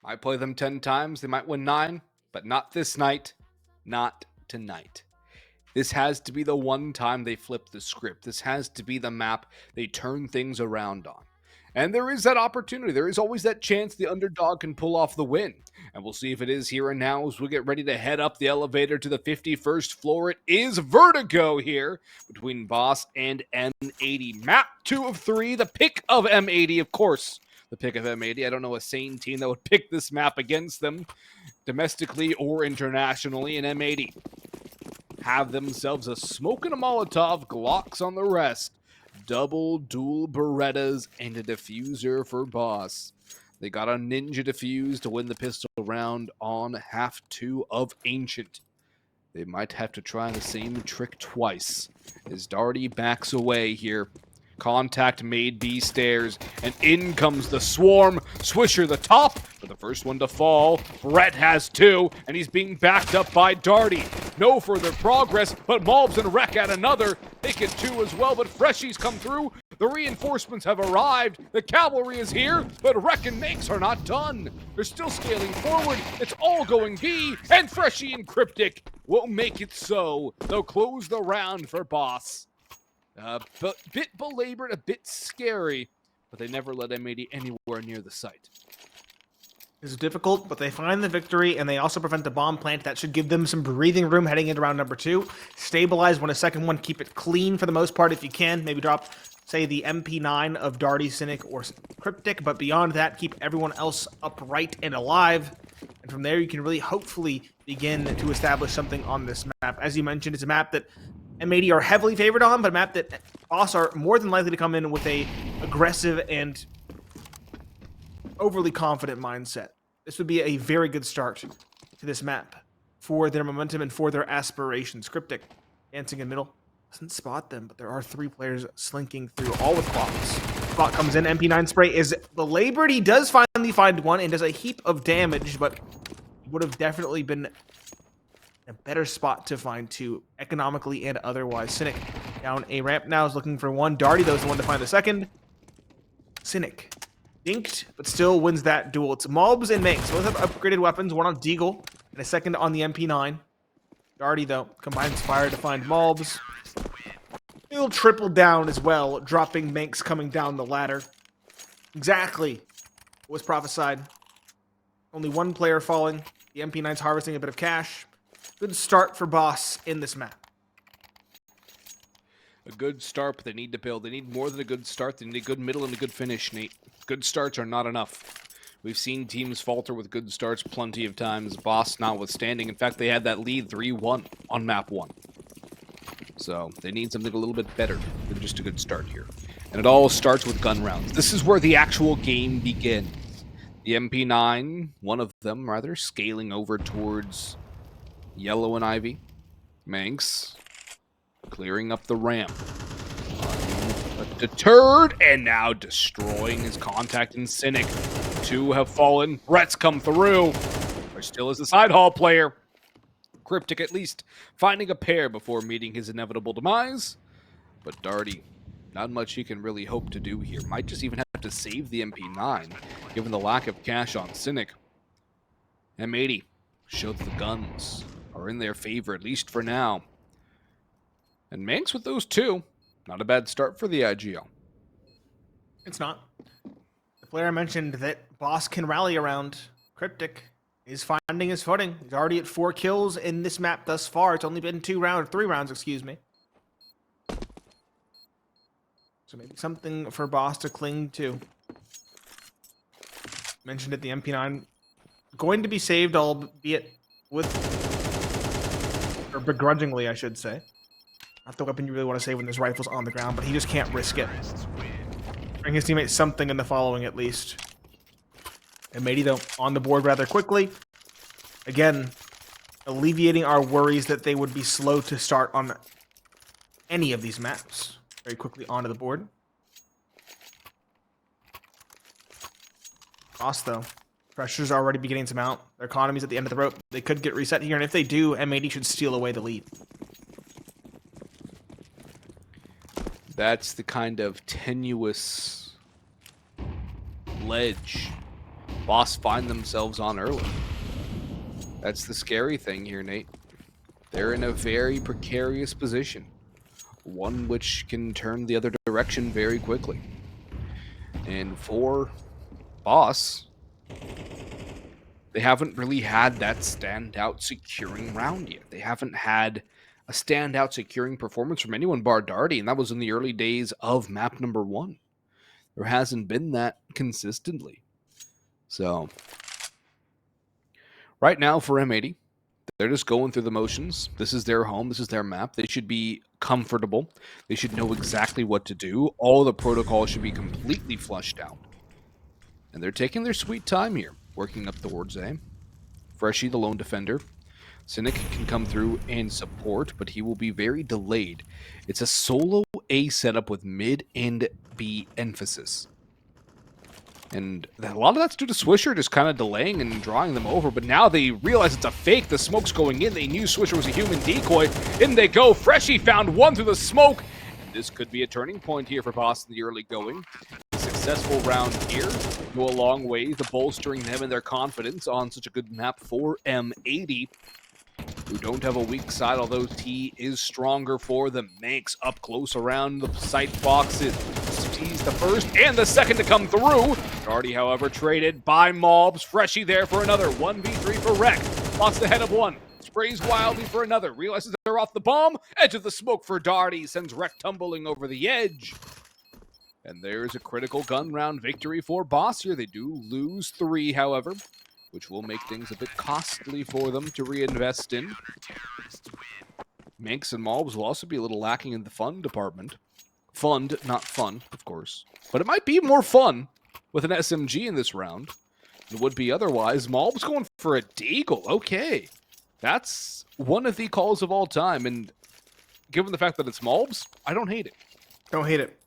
Might play them 10 times, they might win 9, but not this night, not tonight. This has to be the one time they flip the script. This has to be the map they turn things around on. And there is that opportunity. There is always that chance the underdog can pull off the win. And we'll see if it is here and now as we get ready to head up the elevator to the 51st floor. It is Vertigo here between Boss and M80. Map 2 of 3, the pick of M80, of course. The pick of M80. I don't know a sane team that would pick this map against them, domestically or internationally. And M80 have themselves a smoke and a Molotov, Glocks on the rest, double dual Berettas, and a diffuser for Boss. They got a ninja defuse to win the pistol round on half 2 of Ancient. They might have to try the same trick twice as Darty backs away here. Contact made B stairs, and in comes the swarm. Swisher the top, for the first one to fall. Brett has 2, and he's being backed up by Darty. No further progress, but Malbs and Rek at another. They get 2 as well, but Freshies come through. The reinforcements have arrived. The cavalry is here, but Rek and maNkz are not done. They're still scaling forward. It's all going B, and Freshie and Cryptic will make it so. They'll close the round for Boss. But bit belabored, a bit scary, but they never let M80 anywhere near the site. It's difficult, but they find the victory, and they also prevent the bomb plant. That should give them some breathing room heading into round number 2. Stabilize when a second one, keep it clean for the most part if you can. Maybe drop, say, the MP9 of Darty, Cynic, or Cryptic, but beyond that, keep everyone else upright and alive. And from there, you can really hopefully begin to establish something on this map. As you mentioned, it's a map that M80 are heavily favored on, but a map that Boss are more than likely to come in with a aggressive and overly confident mindset. This would be a very good start to this map for their momentum and for their aspirations. Cryptic dancing in middle. Doesn't spot them, but there are 3 players slinking through, all with clocks. Clock comes in, MP9 spray is belabored. He does finally find one and does a heap of damage, but would have definitely been a better spot to find 2, economically and otherwise. Cynic down a ramp now, is looking for 1. Darty, though, is the one to find the second. Cynic dinked, but still wins that duel. It's Malbs and maNkz. Both have upgraded weapons, one on Deagle and a second on the MP9. Darty, though, combines fire to find Malbs. He'll triple down as well, dropping maNkz coming down the ladder. Exactly what was prophesied. Only 1 player falling. The MP9's harvesting a bit of cash. Good start for Boss in this map. A good start, but they need to build. They need more than a good start. They need a good middle and a good finish, Nate. Good starts are not enough. We've seen teams falter with good starts plenty of times, Boss notwithstanding. In fact, they had that lead 3-1 on map 1. So they need something a little bit better than just a good start here. And it all starts with gun rounds. This is where the actual game begins. The MP9, one of them rather, scaling over towards Yellow and Ivy. maNkz clearing up the ramp. Deterred, and now destroying his contact in Cynic. 2 have fallen. Brett's come through. There still is a side hall player. Cryptic at least finding a pair before meeting his inevitable demise. But Darty, not much he can really hope to do here. Might just even have to save the MP9, given the lack of cash on Cynic. M80 showed that the guns are in their favor, at least for now. And maNkz with those 2. Not a bad start for the IGL. It's not. The player I mentioned that Boss can rally around, Cryptic, is finding his footing. He's already at 4 kills in this map thus far. It's only been 3 rounds, excuse me. So maybe something for Boss to cling to. Mentioned it, the MP9 going to be saved, albeit with, or begrudgingly, I should say. Not the weapon you really want to save when there's rifles on the ground, but he just can't risk it. Bring his teammates something in the following, at least. M80, though, on the board rather quickly. Again, alleviating our worries that they would be slow to start on any of these maps. Very quickly onto the board. Boss, though. Pressure's already beginning to mount. Their economy's at the end of the rope. They could get reset here, and if they do, M80 should steal away the lead. That's the kind of tenuous ledge Boss find themselves on early. That's the scary thing here, Nate. They're in a very precarious position. One which can turn the other direction very quickly. And for Boss, they haven't really had that standout securing round yet. They haven't had a standout securing performance from anyone bar Darty, and that was in the early days of map number 1. There hasn't been that consistently. So, right now for M80, they're just going through the motions. This is their home. This is their map. They should be comfortable. They should know exactly what to do. All the protocols should be completely flushed out. And they're taking their sweet time here, working up towards A. Freshie, the lone defender. Cynic can come through and support, but he will be very delayed. It's a solo A setup with mid and B emphasis. And a lot of that's due to Swisher just kind of delaying and drawing them over, but now they realize it's a fake. The smoke's going in. They knew Swisher was a human decoy. In they go. Freshie found one through the smoke. And this could be a turning point here for Boston in the early going. A successful round here go a long way to bolstering them and their confidence on such a good map for M80, who don't have a weak side, although T is stronger for them. maNkz up close around the sight boxes. He's the first and the second to come through. Darty, however, traded by malbs. Freshie there for another 1v3 for Rec. Lost the head of one. Sprays wildly for another. Realizes they're off the bomb. Edge of the smoke for Darty. Sends Rec tumbling over the edge. And there's a critical gun round victory for Boss here. They do lose 3, however, which will make things a bit costly for them to reinvest in. maNkz and malbs will also be a little lacking in the fun department. Fund, not fun, of course. But it might be more fun with an SMG in this round than it would be otherwise. malbs going for a deagle. Okay. That's one of the calls of all time. And given the fact that it's malbs, I don't hate it. Don't hate it.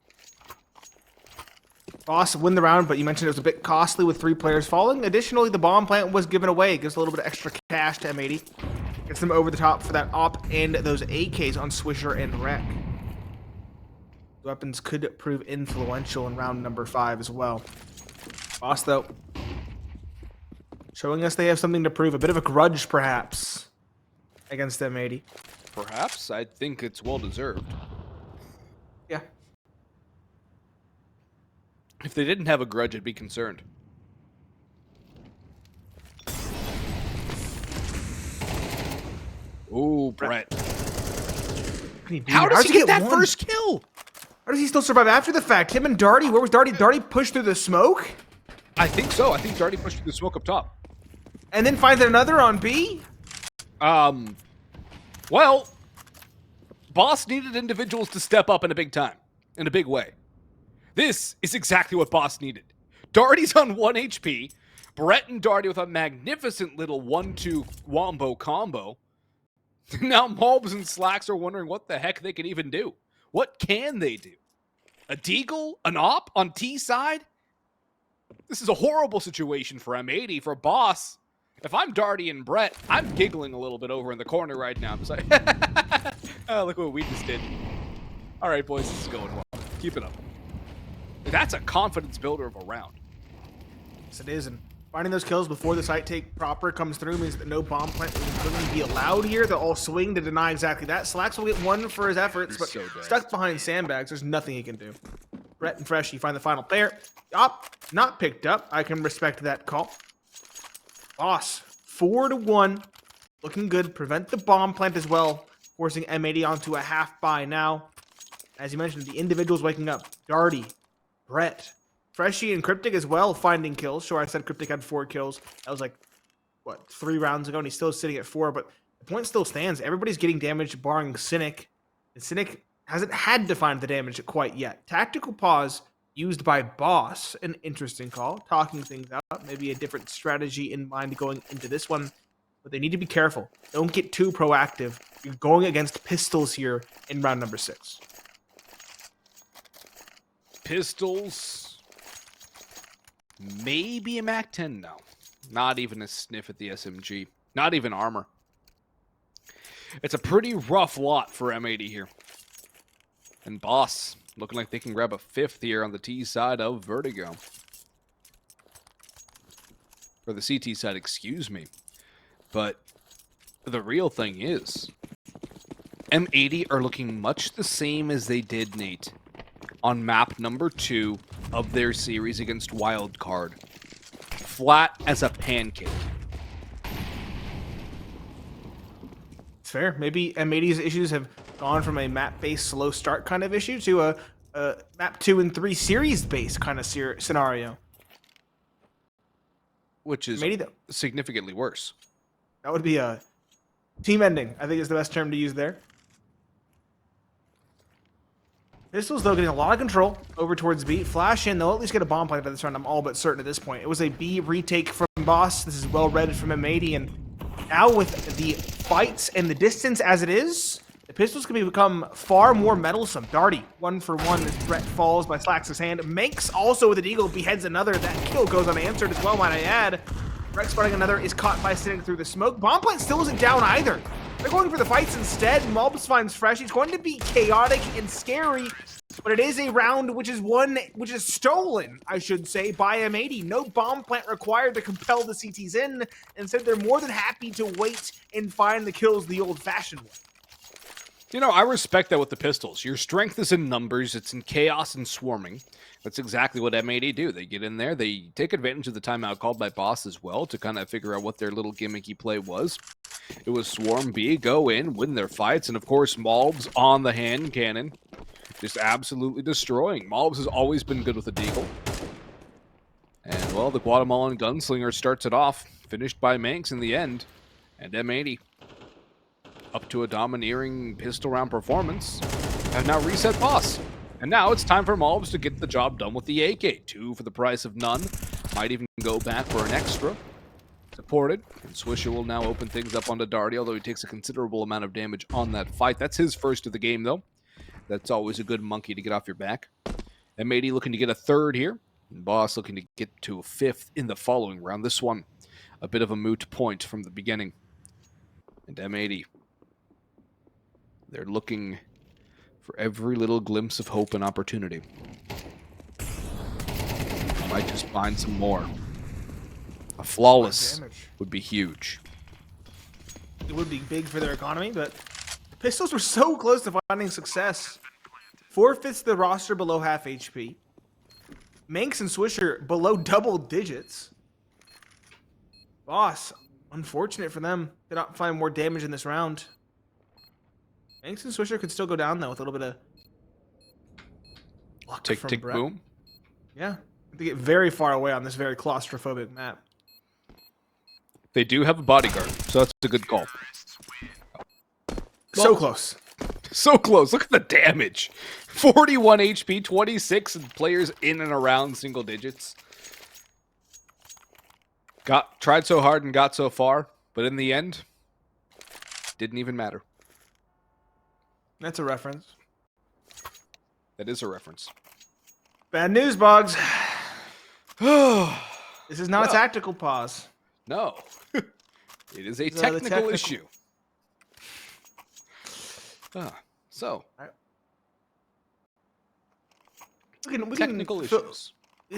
Boss win the round, but you mentioned it was a bit costly with 3 players falling. Additionally, the bomb plant was given away. It gives a little bit of extra cash to M80. Gets them over the top for that op and those AKs on Swisher and Rec. Weapons could prove influential in round number 5 as well. Boss, though, showing us they have something to prove. A bit of a grudge, perhaps, against M80. Perhaps. I think it's well-deserved. Yeah. If they didn't have a grudge, I'd be concerned. Ooh, Brett. How does he get that first kill? How does he still survive after the fact? Him and Darty, where was Darty? Darty pushed through the smoke? I think so. I think Darty pushed through the smoke up top. And then finds another on B? Well, Boss needed individuals to step up in a big time, in a big way. This is exactly what Boss needed. Darty's on 1 HP. Brett and Darty with a magnificent little 1-2 wombo combo. Now malbs and Slacks are wondering what the heck they can even do. What can they do? A deagle? An op on T side? This is a horrible situation for M80. For Boss, if I'm Darty and Brett, I'm giggling a little bit over in the corner right now. I'm just like, oh, look what we just did. All right, boys, this is going well. Keep it up. That's a confidence builder of a round. Yes, it is. And finding those kills before the site take proper comes through means that no bomb plant will really be allowed here. They'll all swing to deny exactly that. Slacks will get 1 for his efforts, but stuck behind sandbags, there's nothing he can do. Brett and Freshie find the final player. Op, not picked up. I can respect that call. Boss, 4-1. Looking good. Prevent the bomb plant as well, forcing M80 onto a half buy now. As you mentioned, the individuals waking up. Darty, Brett, Freshie, and Cryptic as well finding kills. Sure, I said Cryptic had 4 kills. That was like, what, 3 rounds ago, and he's still sitting at 4, but the point still stands. Everybody's getting damage, barring Cynic. And Cynic hasn't had to find the damage quite yet. Tactical pause used by Boss, an interesting call. Talking things out, maybe a different strategy in mind going into this one. But they need to be careful. Don't get too proactive. You're going against pistols here in round number 6. Pistols. Maybe a MAC-10 now. Not even a sniff at the SMG. Not even armor. It's a pretty rough lot for M80 here. And Boss looking like they can grab a 5th here on the T side of Vertigo. or the CT side, excuse me. But the real thing is, M80 are looking much the same as they did, Nate, on map number 2 of their series against Wildcard. Flat as a pancake. It's fair. Maybe M80's issues have gone from a map-based slow start kind of issue to a map 2 and 3 series-based kind of scenario. Which is M80, significantly worse. that would be a team ending, I think is the best term to use there. Pistols, though, getting a lot of control over towards B. Flash in, they'll at least get a bomb plant for this round, I'm all but certain at this point. It was a B retake from Boss. This is well read from M80, and now with the fights and the distance as it is, the Pistols can become far more meddlesome. Darty, 1-for-1, the threat falls by Slax's hand. maNkz also with a deagle beheads another. That kill goes unanswered as well, might I add. Rex spotting another is caught by sitting through the smoke. Bomb plant still isn't down either. They're going for the fights instead. Malbs finds Fresh. He's going to be chaotic and scary, but it is a round which is stolen, I should say, by M80. No bomb plant required to compel the CTs in. Instead, they're more than happy to wait and find the kills the old-fashioned way. You know, I respect that with the Pistols. Your strength is in numbers. It's in chaos and swarming. That's exactly what M80 do. They get in there. They take advantage of the timeout called by Boss as well to kind of figure out what their little gimmicky play was. It was Swarm B, go in, win their fights, and of course, Malbs on the hand cannon. Just absolutely destroying. Malbs has always been good with a deagle. And, well, the Guatemalan gunslinger starts it off, finished by maNkz in the end. And M80, up to a domineering pistol round performance, have now reset Boss. And now it's time for Malbs to get the job done with the AK. 2 for the price of none. Might even go back for an extra. Supported. And Swisher will now open things up onto Darty, although he takes a considerable amount of damage on that fight. That's his first of the game, though. That's always a good monkey to get off your back. M80 looking to get a third here. And Boss looking to get to a fifth in the following round. This one, a bit of a moot point from the beginning. And M80, they're looking for every little glimpse of hope and opportunity. Might just find some more. A flawless would be huge. It would be big for their economy, but the Pistols were so close to finding success. Forfeits the roster below half HP. maNkz and Swisher below double digits. Boss, unfortunate for them. Did not find more damage in this round. maNkz and Swisher could still go down, though, with a little bit of luck Tick, from tick, Brett. boom. Yeah. They get very far away on this very claustrophobic map. They do have a bodyguard, so that's a good call. So close. So close. Look at the damage. 41 HP, 26, and players in and around single digits. Tried so hard and got so far, but in the end, didn't even matter. That's a reference. That is a reference. Bad news, Boggs. This is not a tactical pause. No. It is a technical issue. So. Technical issues.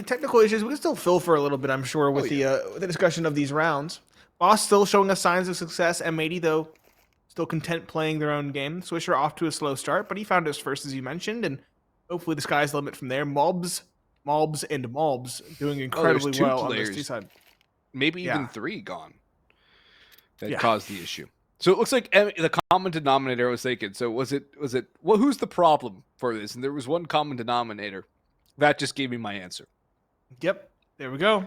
Technical issues, we can still fill for a little bit, I'm sure, with the discussion of these rounds. Boss still showing us signs of success. M80, though, still content playing their own game. Swisher off to a slow start, but he found us first, as you mentioned, and hopefully the sky's the limit from there. Malbs, and Malbs doing incredibly well on this T-side. Maybe even 3 gone. That caused the issue. So it looks like the common denominator I was thinking. So was it, well, who's the problem for this? And there was one common denominator. That just gave me my answer. Yep. There we go.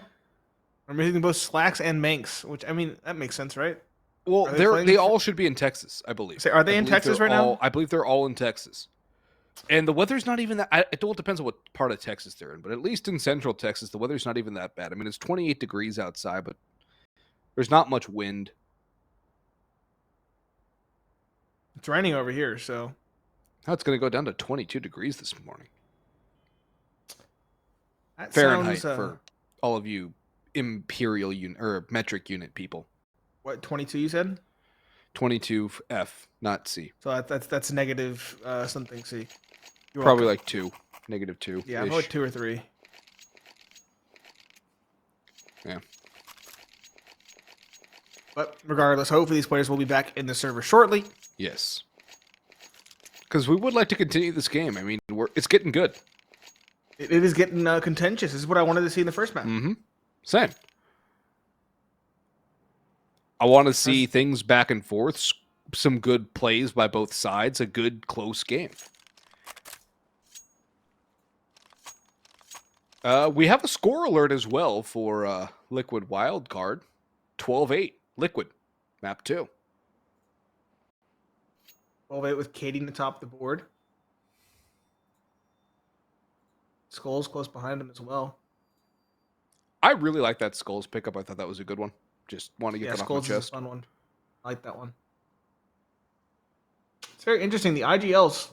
I'm using both Slacks and maNkz, which, I mean, that makes sense, right? Well, they all should be in Texas, I believe. Are they in Texas right now? I believe they're all in Texas. And the weather's not even that... It all depends on what part of Texas they're in. But at least in central Texas, the weather's not even that bad. I mean, it's 28 degrees outside, but there's not much wind. It's raining over here, so... Now it's going to go down to 22 degrees this morning. That Fahrenheit sounds, for all of you imperial unit or metric unit people. What, 22 you said? 22 F, not C. So that's negative something C. You're Probably welcome. like 2. Negative 2. Yeah, probably 2 or 3. Yeah. But regardless, hopefully these players will be back in the server shortly. Yes. Because we would like to continue this game. I mean, it's getting good. It is getting contentious. This is what I wanted to see in the first match. Mm-hmm. Same. I want to see things back and forth, some good plays by both sides, a good close game. We have a score alert as well for Liquid Wildcard. 12-8, Liquid, map 2. 12-8 with Katie to top the board. Skulls close behind him as well. I really like that Skulls pickup. I thought that was a good one. Just want to get that off my chest. Skulls is a fun one. I like that one. It's very interesting. The IGLs,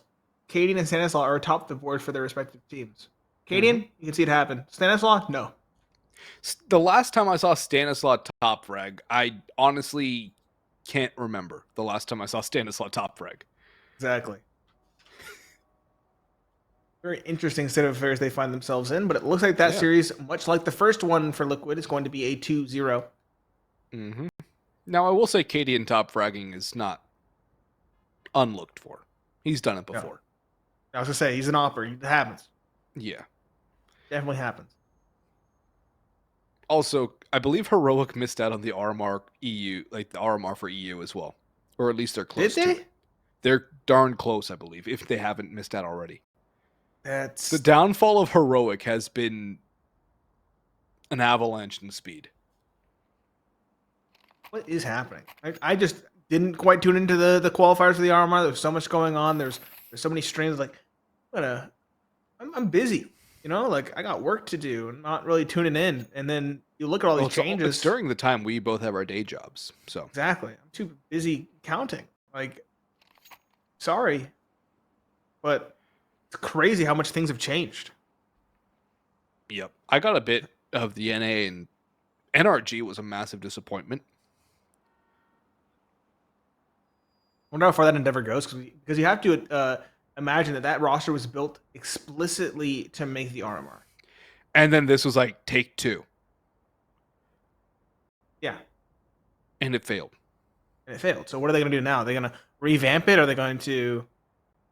Cadian and Stanislaw, are atop the board for their respective teams. Cadian, you can see it happen. Stanislaw, no. The last time I saw Stanislaw top frag, I honestly can't remember the last time I saw Stanislaw top frag. Exactly. Very interesting state of affairs they find themselves in, but it looks like that series, much like the first one for Liquid, is going to be a 2-0. Mm-hmm. Now, I will say Cadian top fragging is not unlooked for. He's done it before. I was going to say, he's an opper. It happens. Yeah. Definitely happens. Also, I believe Heroic missed out on the RMR EU, like the RMR for EU as well. Or at least they're close to it. They're darn close, I believe, if they haven't missed out already. That's the downfall of Heroic has been an avalanche in speed. What is happening? I just didn't quite tune into the qualifiers for the RMR. There's so much going on. There's so many streams. Like, I'm busy. You know, like I got work to do and not really tuning in. And then you look at all these changes. It's during the time we both have our day jobs. So exactly. I'm too busy counting. Like, sorry, but it's crazy how much things have changed. Yep. I got a bit of the NA, and NRG was a massive disappointment. I wonder how far that endeavor goes, because you have to imagine that roster was built explicitly to make the RMR. And then this was like take 2. Yeah. And it failed. So what are they going to do now? Are they going to revamp it? Or are they going to...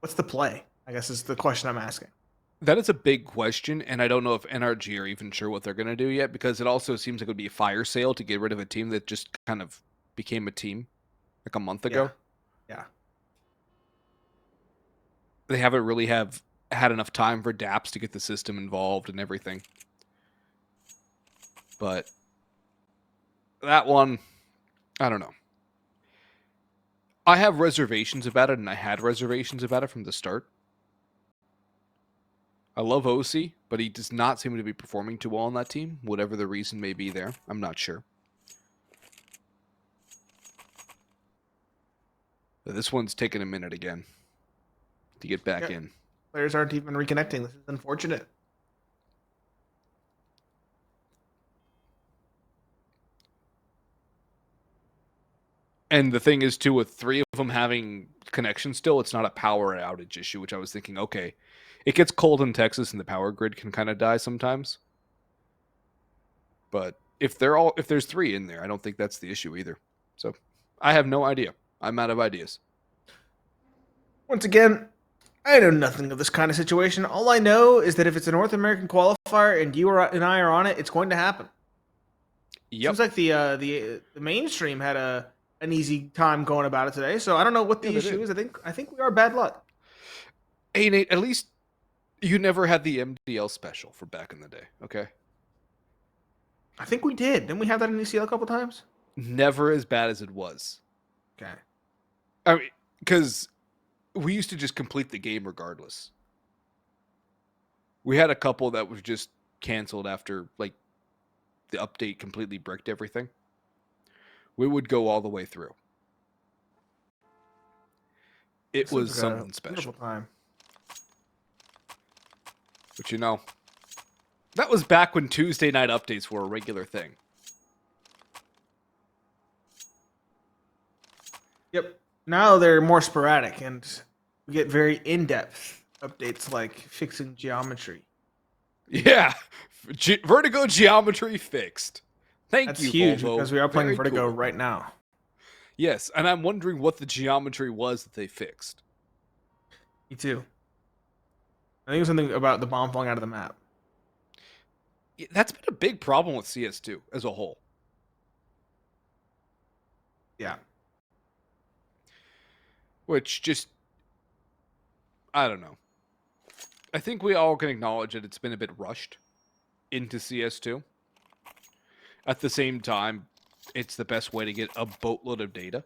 What's the play? I guess is the question I'm asking. That is a big question, and I don't know if NRG are even sure what they're going to do yet, because it also seems like it would be a fire sale to get rid of a team that just kind of became a team like a month ago. Yeah. They haven't really had enough time for DApps to get the system involved and everything. But that one, I don't know. I have reservations about it, and I had reservations about it from the start. I love OC, but he does not seem to be performing too well on that team, whatever the reason may be there. I'm not sure. But this one's taking a minute again to get back in. Players aren't even reconnecting. This is unfortunate. And the thing is, too, with 3 of them having connection still, it's not a power outage issue, which I was thinking, okay, it gets cold in Texas and the power grid can kind of die sometimes. But if there's 3 in there, I don't think that's the issue either. So I have no idea. I'm out of ideas. Once again, I know nothing of this kind of situation. All I know is that if it's a North American qualifier and you and I are on it, it's going to happen. Yep. Seems like the mainstream had an easy time going about it today. So I don't know what the issue is. I think we are bad luck. Hey Nate, at least you never had the MDL special for back in the day, okay? I think we did. Didn't we have that in ECL a couple times? Never as bad as it was. Okay. I mean, because we used to just complete the game regardless. We had a couple that was just canceled after, like, the update completely bricked everything. We would go all the way through. It was something special. Time. But you know, that was back when Tuesday night updates were a regular thing. Yep. Now they're more sporadic, and we get very in-depth updates like fixing geometry. Yeah. Vertigo geometry fixed. Thank That's you, huge Volvo. because we are playing Very Vertigo cool. right now. Yes, and I'm wondering what the geometry was that they fixed. Me too. I think it was something about the bomb falling out of the map. That's been a big problem with CS2 as a whole. Yeah. Which just, I don't know. I think we all can acknowledge that it's been a bit rushed into CS2. At the same time, it's the best way to get a boatload of data.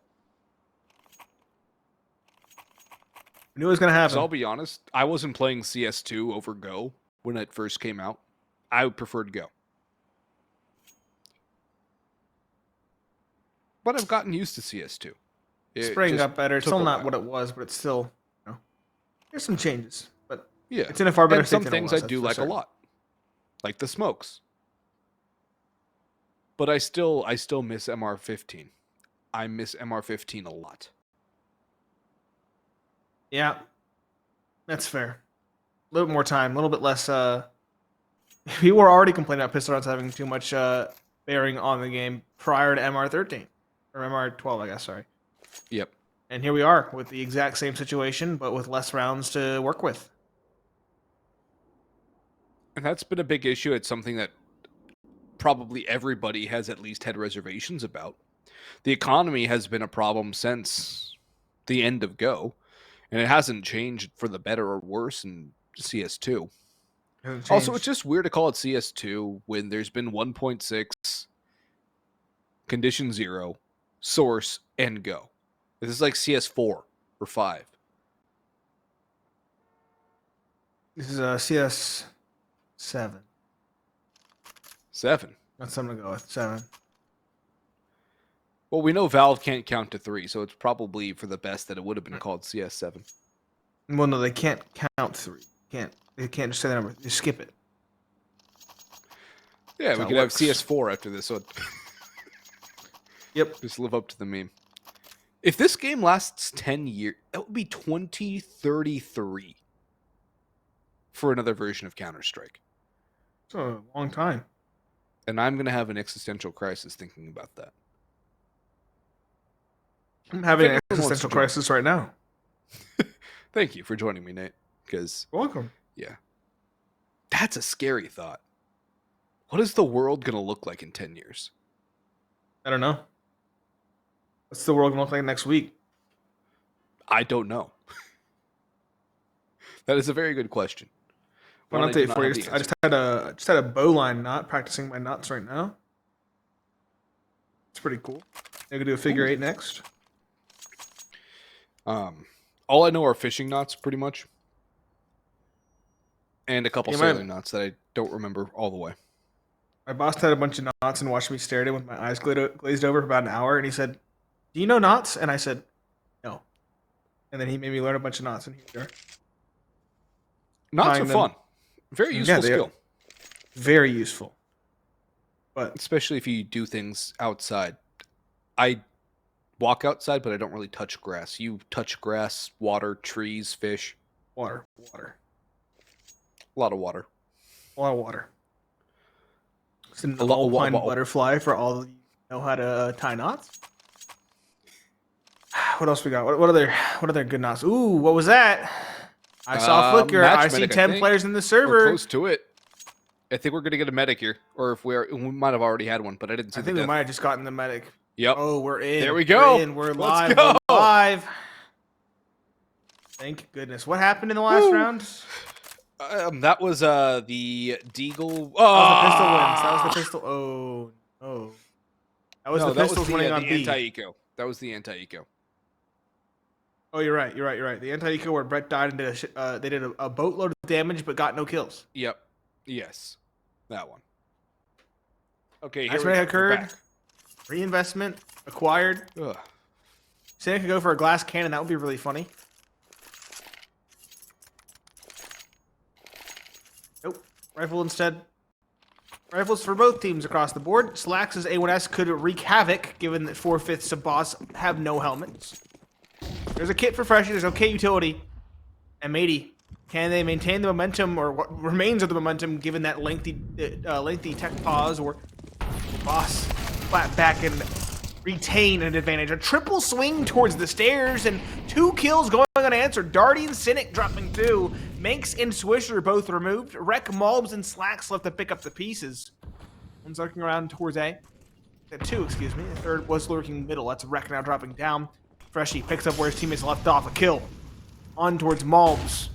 I knew it was going to happen. So I'll be honest, I wasn't playing CS2 over Go when it first came out. I preferred Go. But I've gotten used to CS2. Spraying up better. It's took still a not while. what it was, but it's still, there's some changes. But Yeah, it's in a far better and state some than things it was, I do that's for like certain. a lot, like the smokes. But I still miss MR15. I miss MR15 a lot. Yeah, that's fair. A little bit more time, a little bit less. We were already complaining about pistol rounds having too much bearing on the game prior to MR13 or MR12, I guess. Sorry. Yep. And here we are with the exact same situation, but with less rounds to work with. And that's been a big issue. It's something that probably everybody has at least had reservations about. The economy has been a problem since the end of Go, and it hasn't changed for the better or worse in CS2. Also, it's just weird to call it CS2 when there's been 1.6, Condition 0, Source, and Go. This is like CS4 or 5. This is a CS7. 7. That's something to go with. 7. Well, we know Valve can't count to 3, so it's probably for the best that it would have been called CS7. Well, no, they can't count 3. They can't just say the number. They skip it. Yeah, we could have CS4 after this one. Yep. Just live up to the meme. If this game lasts 10 years, that would be 2033 for another version of Counter-Strike. It's a long time. And I'm going to have an existential crisis thinking about that. I'm having an existential crisis right now. Thank you for joining me, Nate. Because You're welcome. yeah, that's a scary thought. What is the world going to look like in 10 years? I don't know. What's the world going to look like next week? I don't know. That is a very good question. One update for you. I just had a bowline knot, practicing my knots right now. It's pretty cool. I'm gonna do a figure 8 next. All I know are fishing knots, pretty much, and a couple sailing knots that I don't remember all the way. My boss had a bunch of knots and watched me stare at him with my eyes glazed over for about an hour, and he said, "Do you know knots?" And I said, "No." And then he made me learn a bunch of knots, and here we are. Knots are fun. Very useful skill. Very useful. But especially if you do things outside. I walk outside, but I don't really touch grass. You touch grass, water, trees, fish. Water. A lot of water. A lot of water. It's an alpine butterfly for all of you who know how to tie knots. What else we got? What other good knots? Ooh, what was that? I saw a flicker. I see 10 players in the server. We're close to it. I think we're going to get a medic here. Or if we might have already had one, but I didn't see I think we might have just gotten the medic. Yep. Oh, we're in. There we go. We're in. We're live. We're live. Thank goodness. What happened in the last round? That was the Deagle. Oh, the pistol wins. That was the pistol. Oh. That was the pistols winning on B. Anti-eco. That was the anti-eco. Oh, you're right. The anti-eco where Brett died and they did a boatload of damage but got no kills. Yep. Yes. That one. Okay, That's what occurred. Reinvestment acquired. Santa could go for a glass cannon. That would be really funny. Nope. Rifle instead. Rifles for both teams across the board. Slacks' A1S could wreak havoc given that 4/5 of boss have no helmets. There's a kit for Freshie. There's no kit utility. M80. Can they maintain the momentum or what remains of the momentum given that lengthy tech pause? Or Boss flat back and retain an advantage. A triple swing towards the stairs and 2 kills going unanswered. Darty and Cynic dropping 2. maNkz and Swisher both removed. Rek, malbs, and Slacks left to pick up the pieces. One's lurking around towards A. 2, excuse me. The third was lurking middle. That's Rek now dropping down. Freshy picks up where his teammates left off. A kill. On towards malbs.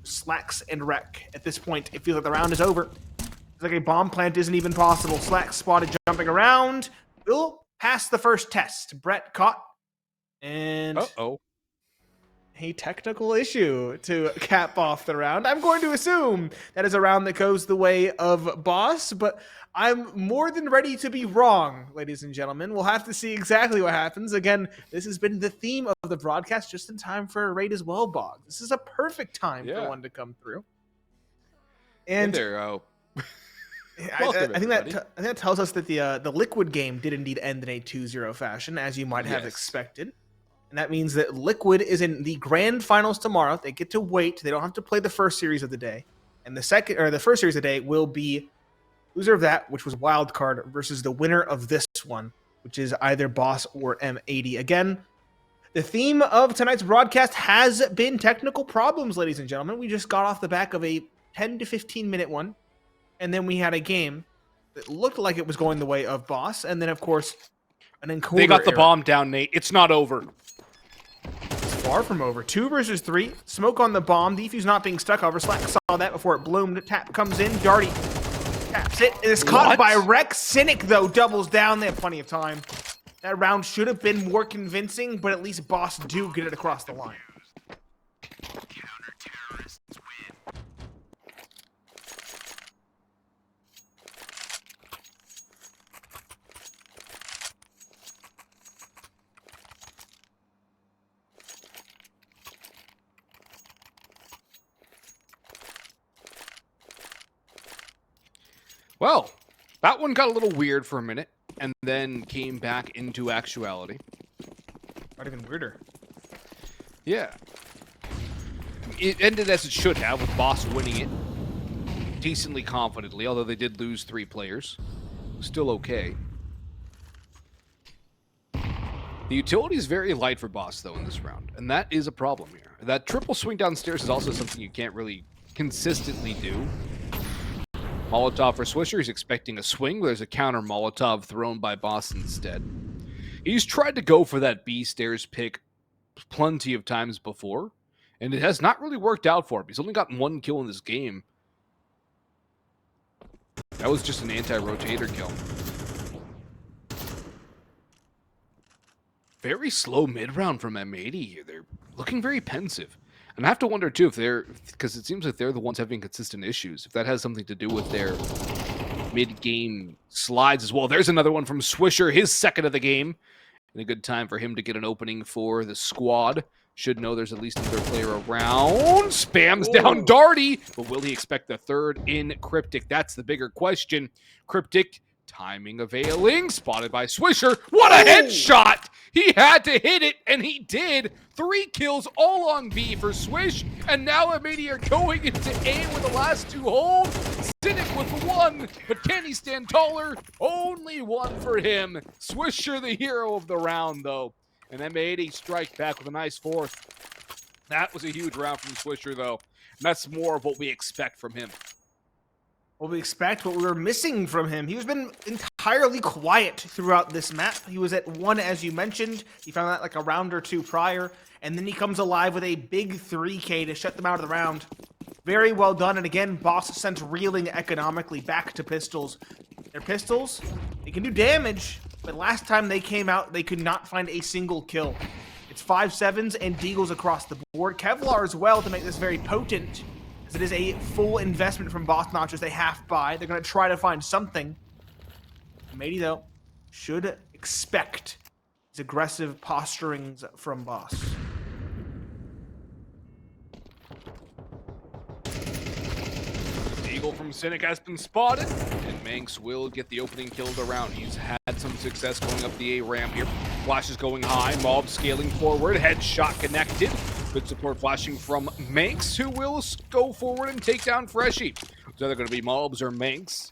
Slacks and Rek. At this point, it feels like the round is over. It's like a bomb plant isn't even possible. Slacks spotted jumping around. Will pass the first test. Brett caught. And a technical issue to cap off the round. I'm going to assume that is a round that goes the way of Boss, but I'm more than ready to be wrong, ladies and gentlemen. We'll have to see exactly what happens. Again, this has been the theme of the broadcast just in time for a raid as well, Bog. This is a perfect time for one to come through. And hey there, I think that tells us that the Liquid game did indeed end in a 2-0 fashion, as you might have expected. And that means that Liquid is in the grand finals tomorrow. They get to wait. They don't have to play the first series of the day. And the first series of the day will be loser of that, which was wild card, versus the winner of this one, which is either Boss or M80. Again, the theme of tonight's broadcast has been technical problems, ladies and gentlemen. We just got off the back of a 10 to 15 minute one. And then we had a game that looked like it was going the way of Boss. And then, of course, an encoder They got the error. bomb down, Nate. It's not over. It's far from over. 2 versus 3. Smoke on the bomb. Defuse not being stuck. However, Slack saw that before it bloomed. Tap comes in. Darty taps it. It is caught by Rek. Cynic, though, doubles down. They have plenty of time. That round should have been more convincing, but at least Boss do get it across the line. Well, that one got a little weird for a minute, and then came back into actuality. Not even weirder. Yeah. It ended as it should have, with Boss winning it decently confidently, although they did lose 3 players. Still okay. The utility is very light for Boss, though, in this round, and that is a problem here. That triple swing downstairs is also something you can't really consistently do. Molotov for Swisher. He's expecting a swing. There's a counter Molotov thrown by Boss instead. He's tried to go for that B stairs pick plenty of times before, and it has not really worked out for him. He's only gotten 1 kill in this game. That was just an anti-rotator kill. Very slow mid-round from M80 here. They're looking very pensive. And I have to wonder, too, if because it seems like they're the ones having consistent issues, if that has something to do with their mid-game slides as well. There's another one from Swisher, his second of the game. And a good time for him to get an opening for the squad. Should know there's at least another player around. Spams down Darty. But will he expect the third in Cryptic? That's the bigger question. Cryptic, timing availing. Spotted by Swisher. What a headshot! He had to hit it, and he did. 3 kills all on B for Swish. And now M80 are going into A with the last 2 holds. Cynic with 1, but can he stand taller? Only 1 for him. Swisher, the hero of the round, though. And M80 strike back with a nice 4th. That was a huge round from Swisher, though. And that's more of what we expect from him. What we expect, what we were missing from him. He's been entirely quiet throughout this map. He was at 1, as you mentioned. He found that like a round or 2 prior. And then he comes alive with a big 3K to shut them out of the round. Very well done. And again, Boss sent reeling economically back to pistols. Their pistols, they can do damage. But last time they came out, they could not find a single kill. It's 5-7s and deagles across the board. Kevlar as well to make this very potent. As it is a full investment from Boss, not just a half buy. They're going to try to find something. M80, though, should expect these aggressive posturings from Boss. Eagle from Cynic has been spotted, and maNkz will get the opening killed around. He's had some success going up the A ramp here. Flash is going high, Mob scaling forward, headshot connected. Good support flashing from maNkz, who will go forward and take down Freshy. It's either going to be Mobs or maNkz.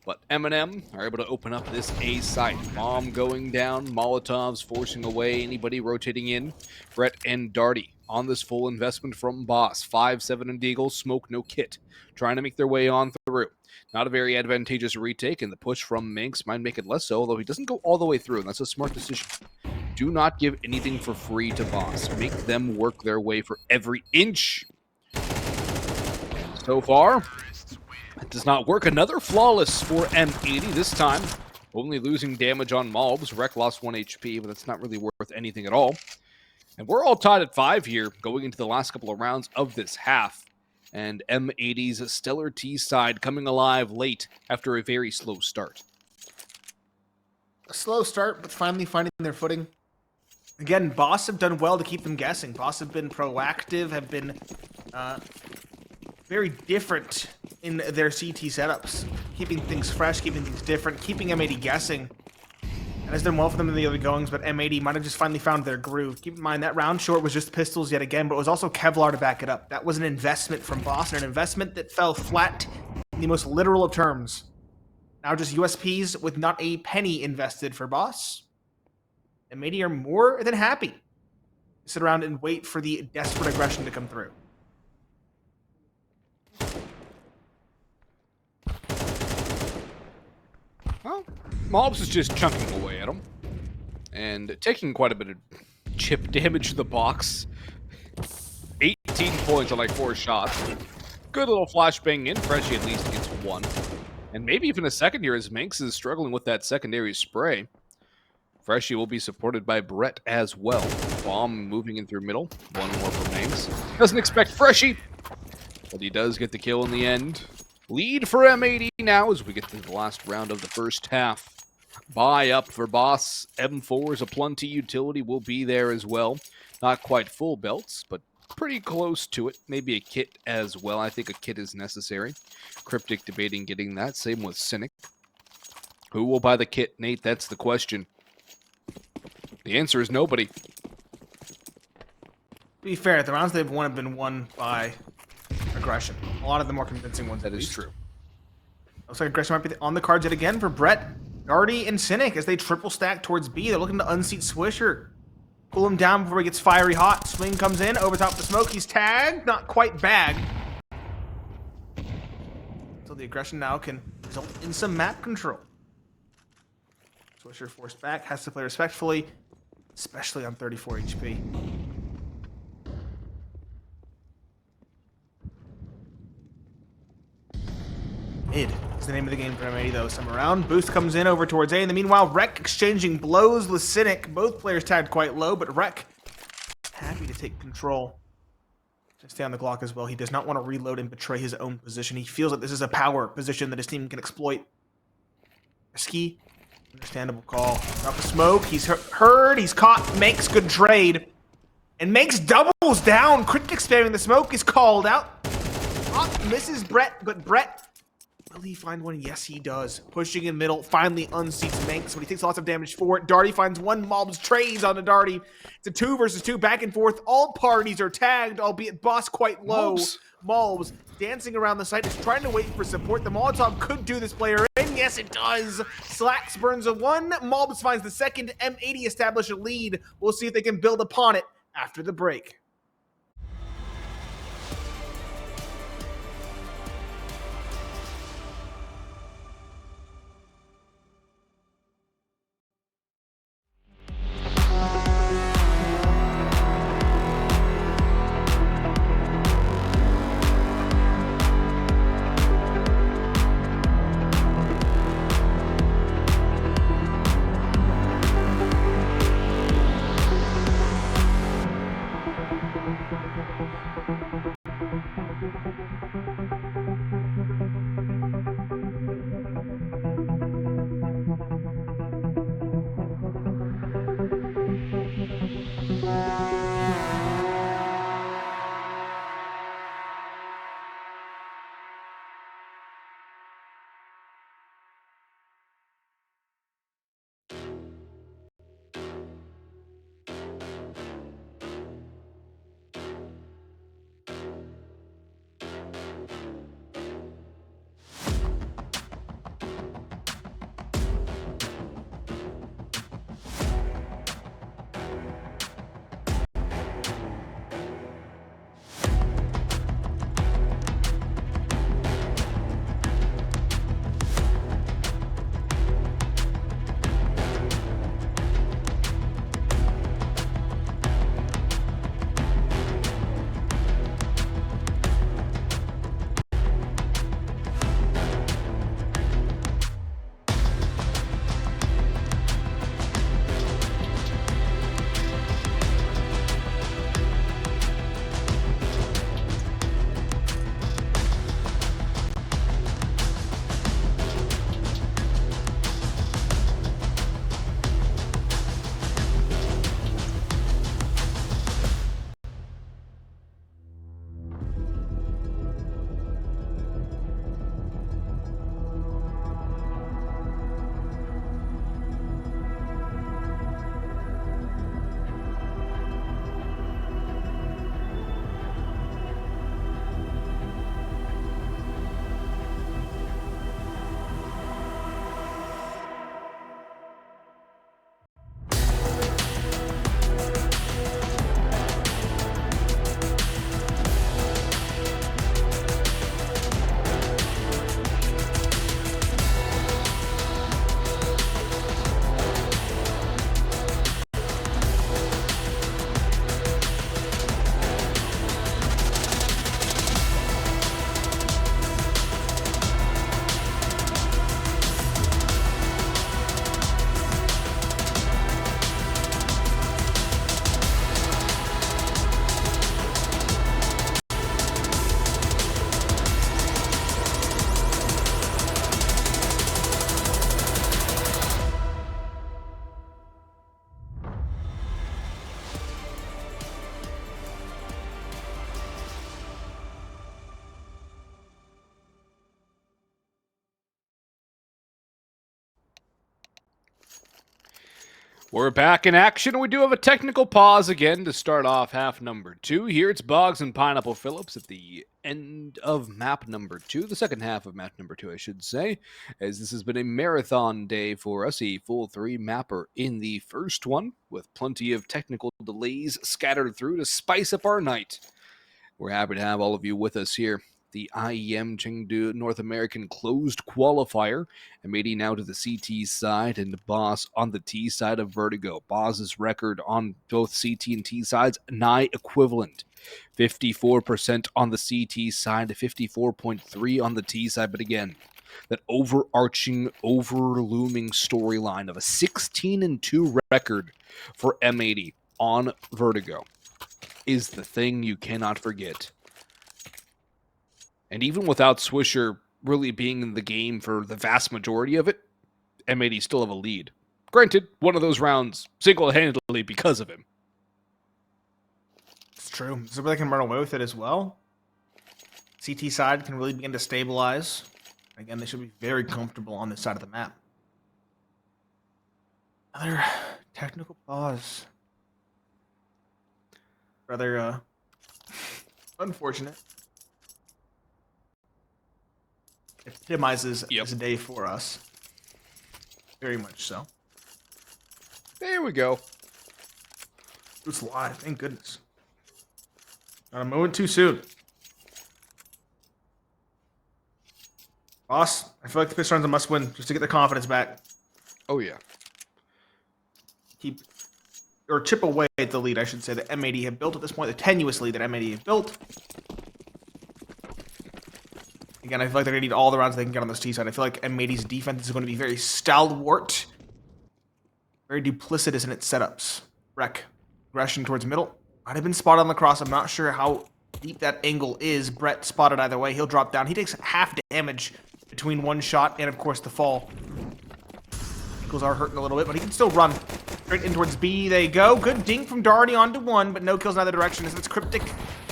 But M are able to open up this A site. Bomb going down, Molotovs forcing away anybody rotating in. Brett and Darty on this full investment from Boss. 5-7 and Deagle, smoke, no kit. Trying to make their way on through. Not a very advantageous retake, and the push from maNkz might make it less so, although he doesn't go all the way through, and that's a smart decision. Do not give anything for free to Boss. Make them work their way for every inch. So far, it does not work. Another flawless for M80 this time. Only losing damage on Malbs. Rek lost 1 HP, but that's not really worth anything at all. And we're all tied at 5 here, going into the last couple of rounds of this half. And M80's Stellar T side coming alive late after a very slow start. A slow start, but finally finding their footing. Again, Boss have done well to keep them guessing. Boss have been proactive, have been very different in their CT setups. Keeping things fresh, keeping things different, keeping M80 guessing. And has done well for them in the other goings, but M80 might have just finally found their groove. Keep in mind, that round short was just pistols yet again, but it was also Kevlar to back it up. That was an investment from Boss, and an investment that fell flat in the most literal of terms. Now just USPs with not a penny invested for Boss. M80 are more than happy to sit around and wait for the desperate aggression to come through. Well, Malbs is just chunking away at him. And taking quite a bit of chip damage to the box. 18 points on like 4 shots. Good little flashbang in. Freshie at least gets 1. And maybe even a second here as maNkz is struggling with that secondary spray. Freshie will be supported by Brett as well. Bomb moving in through middle. 1 more for maNkz. Doesn't expect Freshie, but he does get the kill in the end. Lead for M80 now as we get to the last round of the first half. Buy up for Boss. M4's aplenty utility will be there as well. Not quite full belts, but pretty close to it. Maybe a kit as well. I think a kit is necessary. Cryptic debating getting that. Same with Cynic. Who will buy the kit, Nate? That's the question. The answer is nobody. To be fair, the rounds they've won have been won by aggression. A lot of the more convincing ones. That is true. Looks like aggression might be on the cards yet again for Brett, Darty, and Cynic as they triple stack towards B. They're looking to unseat Swisher. Pull him down before he gets fiery hot. Swing comes in, over top the smoke. He's tagged, not quite bagged. So the aggression now can result in some map control. Swisher forced back, has to play respectfully, especially on 34 HP. Mid is the name of the game for M80 though. Some around. Boost comes in over towards A. In the meanwhile, Rek exchanging blows with Cynic. Both players tagged quite low, but Rek happy to take control. To stay on the Glock as well. He does not want to reload and betray his own position. He feels that this is a power position that his team can exploit. Risky. Understandable call. Drop the smoke. He's heard. He's caught. maNkz good trade. And maNkz doubles down. Cryptic spamming the smoke is called out. Misses Brett, but Brett, will he find one? Yes, he does. Pushing in middle, finally unseats maNkz, but he takes lots of damage for it. Darty finds one. Malbs trades onto Darty. It's a 2 versus 2, back and forth. All parties are tagged, albeit Boss quite low. Malbs dancing around the site, is trying to wait for support. The Molotov could do this player in. Yes, it does. Slacks burns a 1. Malbs finds the second. M80 establish a lead. We'll see if they can build upon it after the break. We're back in action. We do have a technical pause again to start off half number 2. Here it's Boggs and Pineapple Phillips at the end of map number 2, the second half of map number 2, I should say, as this has been a marathon day for us, a full 3-mapper in the first one, with plenty of technical delays scattered through to spice up our night. We're happy to have all of you with us here. The IEM Chengdu North American closed qualifier. M80 now to the CT side and Boss on the T side of Vertigo. Boss's record on both CT and T sides, nigh equivalent. 54% on the CT side, 54.3 on the T side. But again, that overarching, overlooming storyline of a 16-2 record for M80 on Vertigo is the thing you cannot forget. And even without Swisher really being in the game for the vast majority of it, M80 still have a lead. Granted, one of those rounds single-handedly because of him. It's true. So they can run away with it as well. CT side can really begin to stabilize. Again, they should be very comfortable on this side of the map. Another technical pause. Rather unfortunate. Epitomizes this day for us. Very much so. There we go. It's live, thank goodness. Not a moment too soon. Boss, I feel like the pitch run's a must win just to get the confidence back. Oh, yeah. Chip away at the lead, I should say, that M80 have built at this point, the tenuous lead that M80 have built. Again, I feel like they're going to need all the rounds they can get on this T side. I feel like M80's defense is going to be very stalwart, very duplicitous in its setups. Wreck, aggression towards middle. Might have been spotted on the cross. I'm not sure how deep that angle is. Brett spotted either way. He'll drop down. He takes half damage between one shot and, of course, the fall. Ankles are hurting a little bit, but he can still run. Straight in towards B they go. Good dink from Darty onto one, but no kills in either direction. As it's Cryptic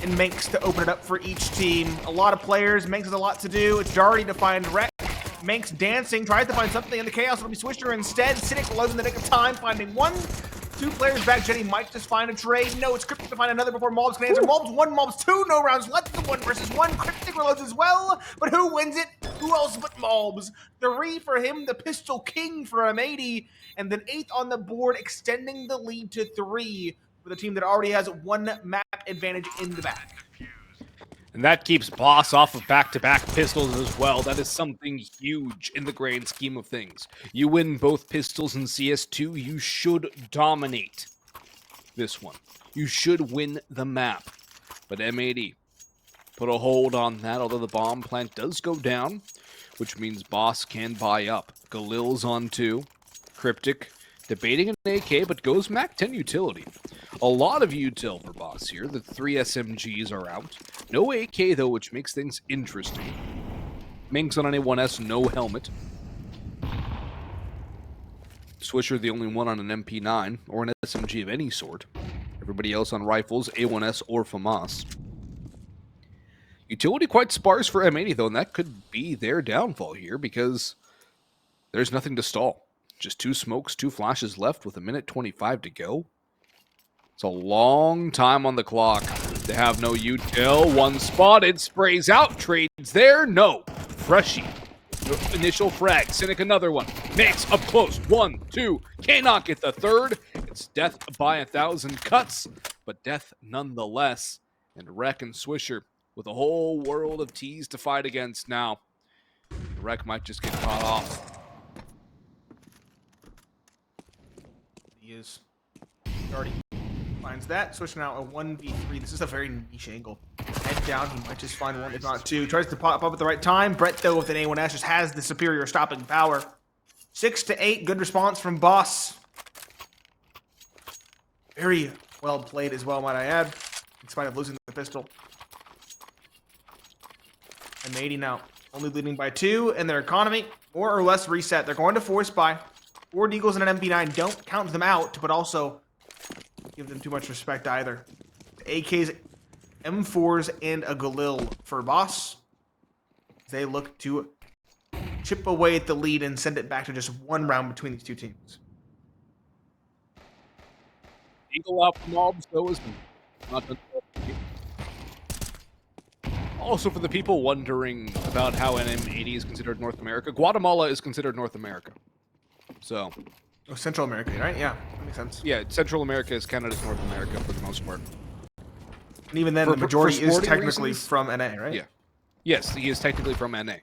and maNkz to open it up for each team. A lot of players. maNkz has a lot to do. It's Darty to find Wreck. maNkz dancing, tries to find something in the chaos. It'll be Swisher instead. Cynic lows in the nick of time, finding one. 2 players back. Jenny might just find a trade. No, it's Cryptic to find another before Malbs can answer. Malbs 1, Malbs 2. No rounds left. The 1 versus 1. Cryptic reloads as well. But who wins it? Who else but Malbs? 3 for him, the pistol king for M80. And then 8th on the board, extending the lead to 3 for the team that already has 1 map advantage in the back. And that keeps Boss off of back-to-back pistols as well. That is something huge in the grand scheme of things. You win both pistols in CS2, you should dominate this one. You should win the map. But M80 put a hold on that, although the bomb plant does go down, which means Boss can buy up. Galil's on 2. Cryptic debating an AK, but goes MAC-10 utility. A lot of util for Boss here. The 3 SMGs are out. No AK, though, which makes things interesting. maNkz on an A1S, no helmet. Swisher the only one on an MP9, or an SMG of any sort. Everybody else on rifles, A1S or FAMAS. Utility quite sparse for M80, though, and that could be their downfall here, because there's nothing to stall. Just 2 smokes, 2 flashes left with 1:25 to go. It's a long time on the clock. They have no util. 1 spotted, sprays out, trades there. No. Freshie. Initial frag. Cynic another one. maNkz up close. 1, 2. Cannot get the 3rd. It's death by 1,000 cuts, but death nonetheless. And Wreck and Swisher with a whole world of T's to fight against now. Wreck might just get caught off. He is. Already finds that. Switching out a 1v3. This is a very niche angle. Head down. He might just find 1, if not 2. Tries to pop up at the right time. Brett, though, with an A1S, just has the superior stopping power. 6 to 8. Good response from Boss. Very well played as well, might I add. In spite of losing the pistol. M80 now only leading by 2, and their economy more or less reset. They're going to force buy. 4 Deagles and an MP9. Don't count them out, but also give them too much respect either. AKs, M4s, and a Galil for Boss. They look to chip away at the lead and send it back to just 1 round between these 2 teams. Eagle out from Malbs, though, is not done. Also, for the people wondering about how an M80 is considered North America, Guatemala is considered North America. So, Oh, Central America, right? Yeah, that makes sense. yeah, Central America is Canada's North America for the most part. And even then, For- the majority for is sporting technically reasons? from NA, right? Yeah. Yes, he is technically from NA.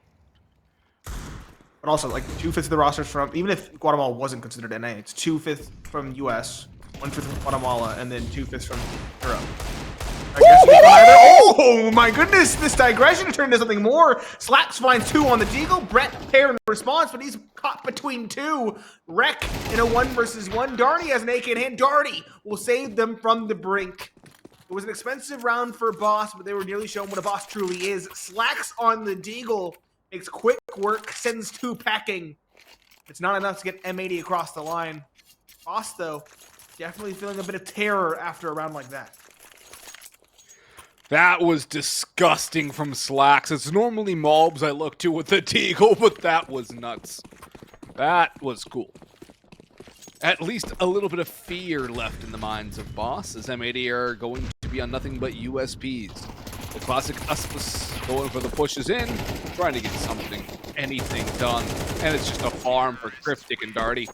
But also, like 2/5 of the roster's from, even if Guatemala wasn't considered NA, it's 2/5 from US, 1/5 from Guatemala, and then 2/5 from Europe. I guess you can go either. Oh my goodness! This digression turned into something more. Slaps finds 2 on the Deagle. Brett pair in response, but he's caught between 2. Wreck in a 1 versus 1. Darty has an AK in hand. Darty will save them from the brink. It was an expensive round for Boss, but they were nearly shown what a boss truly is. Slacks on the Deagle. Makes quick work, sends 2 packing. It's not enough to get M80 across the line. Boss, though, definitely feeling a bit of terror after a round like that. That was disgusting from Slacks. It's normally Malbs I look to with the Deagle, but that was nuts. That was cool. At least a little bit of fear left in the minds of Boss, as M80 are going to be on nothing but USPs. The classic Uspus going for the pushes in, trying to get something, anything done, and it's just a farm for Cryptic and Darty.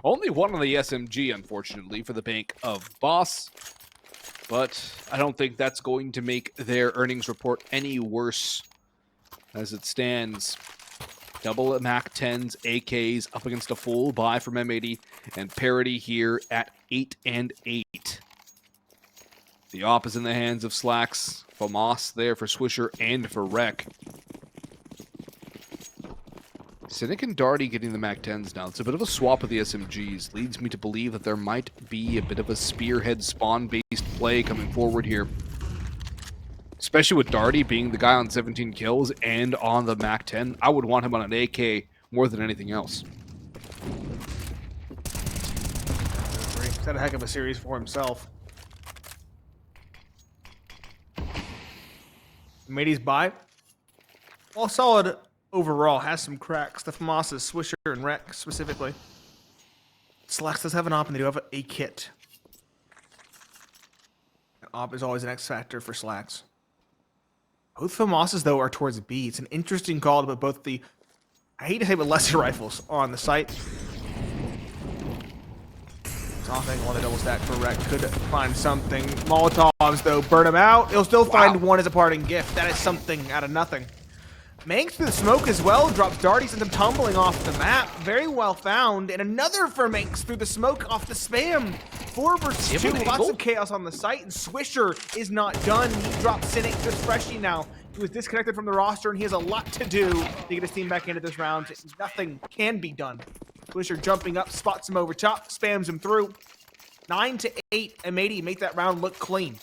Only one on the SMG, unfortunately, for the bank of Boss, but I don't think that's going to make their earnings report any worse as it stands. Double MAC-10s, AKs up against a full buy from M80, and parity here at 8 and 8. The op is in the hands of Slacks. FAMAS there for Swisher and for Wreck. Cynic and Darty getting the MAC-10s now. It's a bit of a swap of the SMGs. Leads me to believe that there might be a bit of a spearhead spawn-based play coming forward here. Especially with Darty being the guy on 17 kills and on the MAC-10. I would want him on an AK more than anything else. He's had a heck of a series for himself. M80's buy, all solid overall, has some cracks. The FAMAS's, Swisher, and Wreck specifically. Slacks does have an op, and they do have a kit. An op is always an X factor for Slacks. Both FAMAS's, though, are towards B. It's an interesting call to put both the, I hate to say, but lesser rifles on the site. Offing on the double stack for Wreck could find something. Molotovs, though, burn him out. He'll still find one as a parting gift. That is something out of nothing. maNkz through the smoke as well, drops Darty, sends him tumbling off the map. Very well found. And another for maNkz through the smoke off the spam. 4 versus 2, lots of chaos on the site, and Swisher is not done. He drops Cynic just freshly now. He was disconnected from the roster, and he has a lot to do to get his team back into this round. Nothing can be done. Swisher jumping up, spots him over top, spams him through. 9 to 8, M80 make that round look clean.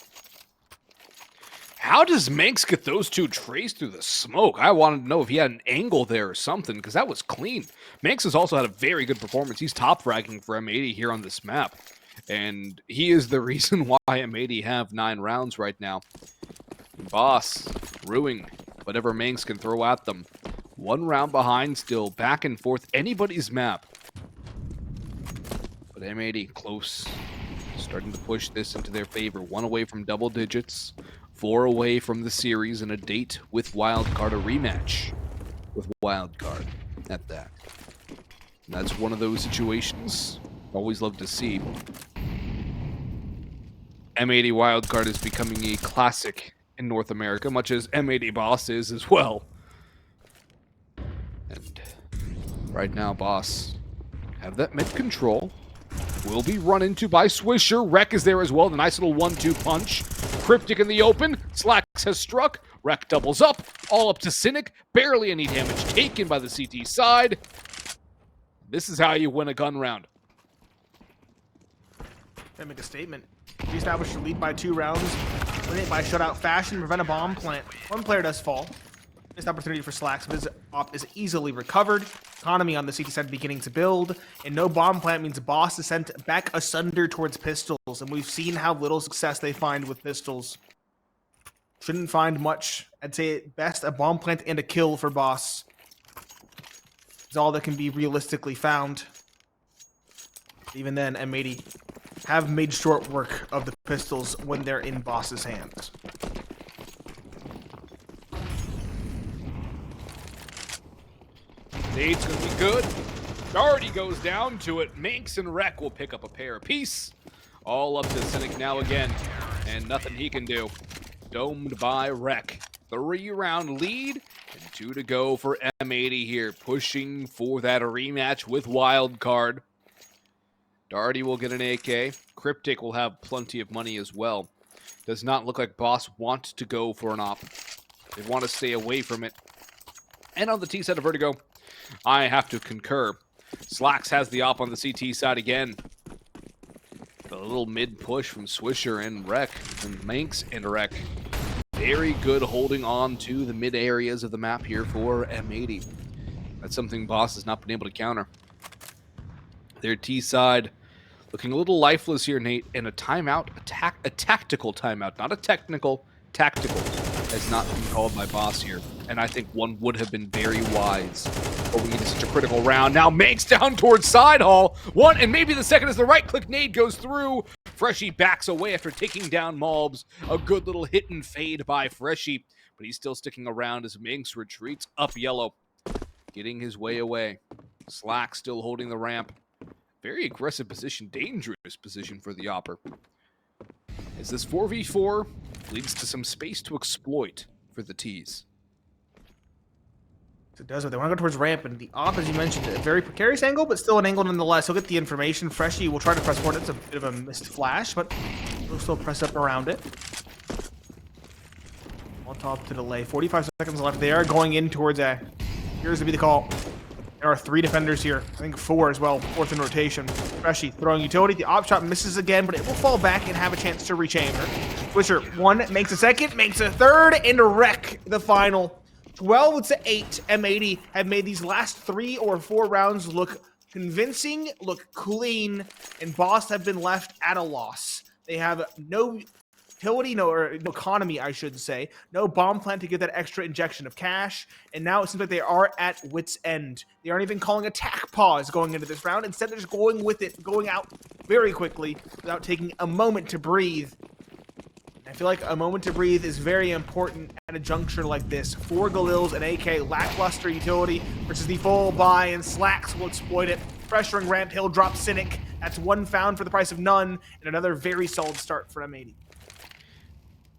How does maNkz get those two traced through the smoke? I wanted to know if he had an angle there or something, because that was clean. maNkz has also had a very good performance. He's top fragging for M80 here on this map. And he is the reason why M80 have 9 rounds right now. Boss, ruining whatever maNkz can throw at them. 1 round behind still, back and forth, anybody's map. But M80 close, starting to push this into their favor. 1 away from double digits, 4 away from the series, and a date with Wildcard, a rematch with Wildcard at that. And that's one of those situations always love to see. M80 Wildcard is becoming a classic in North America, much as M80 Boss is as well. And right now, Boss have that mid control. Will be run into by Swisher. Wreck is there as well. The nice little 1-2 punch. Cryptic in the open. Slacks has struck. Wreck doubles up. All up to Cynic. Barely any damage taken by the CT side. This is how you win a gun round. Gotta make a statement. We established a lead by 2 rounds. Win it by shutout fashion. Prevent a bomb plant. 1 player does fall. Missed opportunity for Slacks, but his op is easily recovered. Economy on the CT side beginning to build, and no bomb plant means Boss is sent back asunder towards pistols, and we've seen how little success they find with pistols. Shouldn't find much. I'd say at best a bomb plant and a kill for Boss is all that can be realistically found. Even then, M80 have made short work of the pistols when they're in boss's hands. Nade's gonna be good. Already goes down to it. maNkz and Rek will pick up a pair apiece. All up to Cynic now again, and nothing he can do. Domed by Rek. 3-round lead, and 2 to go for M80 here, pushing for that rematch with Wildcard. Darty will get an AK. Cryptic will have plenty of money as well. Does not look like Boss wants to go for an op. They want to stay away from it. And on the T side of Vertigo, I have to concur. Slacks has the op on the CT side again. A little mid push from Swisher and Rek, and maNkz and Rek. Very good holding on to the mid areas of the map here for M80. That's something Boss has not been able to counter. Their T side looking a little lifeless here, Nate, and a timeout, a tactical timeout, not a technical, tactical, has not been called by Boss here. And I think one would have been very wise going into such a critical round. Now maNkz down towards side hall. One, and maybe the second as the right click nade goes through. Freshie backs away after taking down malbs. A good little hit and fade by Freshie, but he's still sticking around as maNkz retreats up yellow, getting his way away. Slack still holding the ramp. Very aggressive position, dangerous position for the Opper. As this 4v4 leads to some space to exploit for the T's. It does, but they want to go towards ramp, and the op, as you mentioned, a very precarious angle, but still an angle nonetheless. He'll get the information. Freshie will try to press forward. It's a bit of a missed flash, but he'll still press up around it. On top to delay. 45 seconds left. They are going in towards a... Here's to be the call. There are 3 defenders here. I think 4 as well. 4th in rotation. Freshie throwing utility. The op shot misses again, but it will fall back and have a chance to rechamber. Swisher, 1, makes a second, makes a third, and a Rek the final. 12-8, M80 have made these last 3 or 4 rounds look convincing, look clean, and Boss have been left at a loss. They have no utility, no economy, I should say, no bomb plant to get that extra injection of cash, and now it seems like they are at wit's end. They aren't even calling attack pause going into this round. Instead, they're just going with it, going out very quickly without taking a moment to breathe. I feel like a moment to breathe is very important at a juncture like this. 4 Galils and AK, lackluster utility versus the full buy, and Slacks will exploit it. Pressuring ramp, he'll drop Cynic. That's 1 found for the price of none, and another very solid start for M80.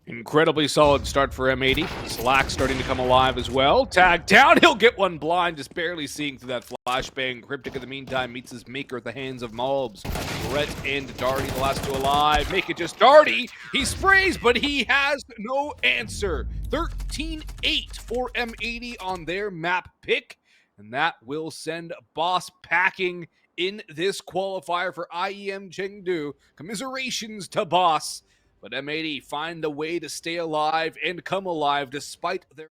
Incredibly solid start for M80. Slack starting to come alive as well. Tag down, he'll get one blind, just barely seeing through that flashbang. Cryptic in the meantime meets his maker at the hands of malbs. Brett and Darty, the last 2 alive. Make it just Darty. He sprays, but he has no answer. 13-8 for M80 on their map pick, and that will send Boss packing in this qualifier for IEM Chengdu. Commiserations to Boss. But M80 find a way to stay alive and come alive despite their...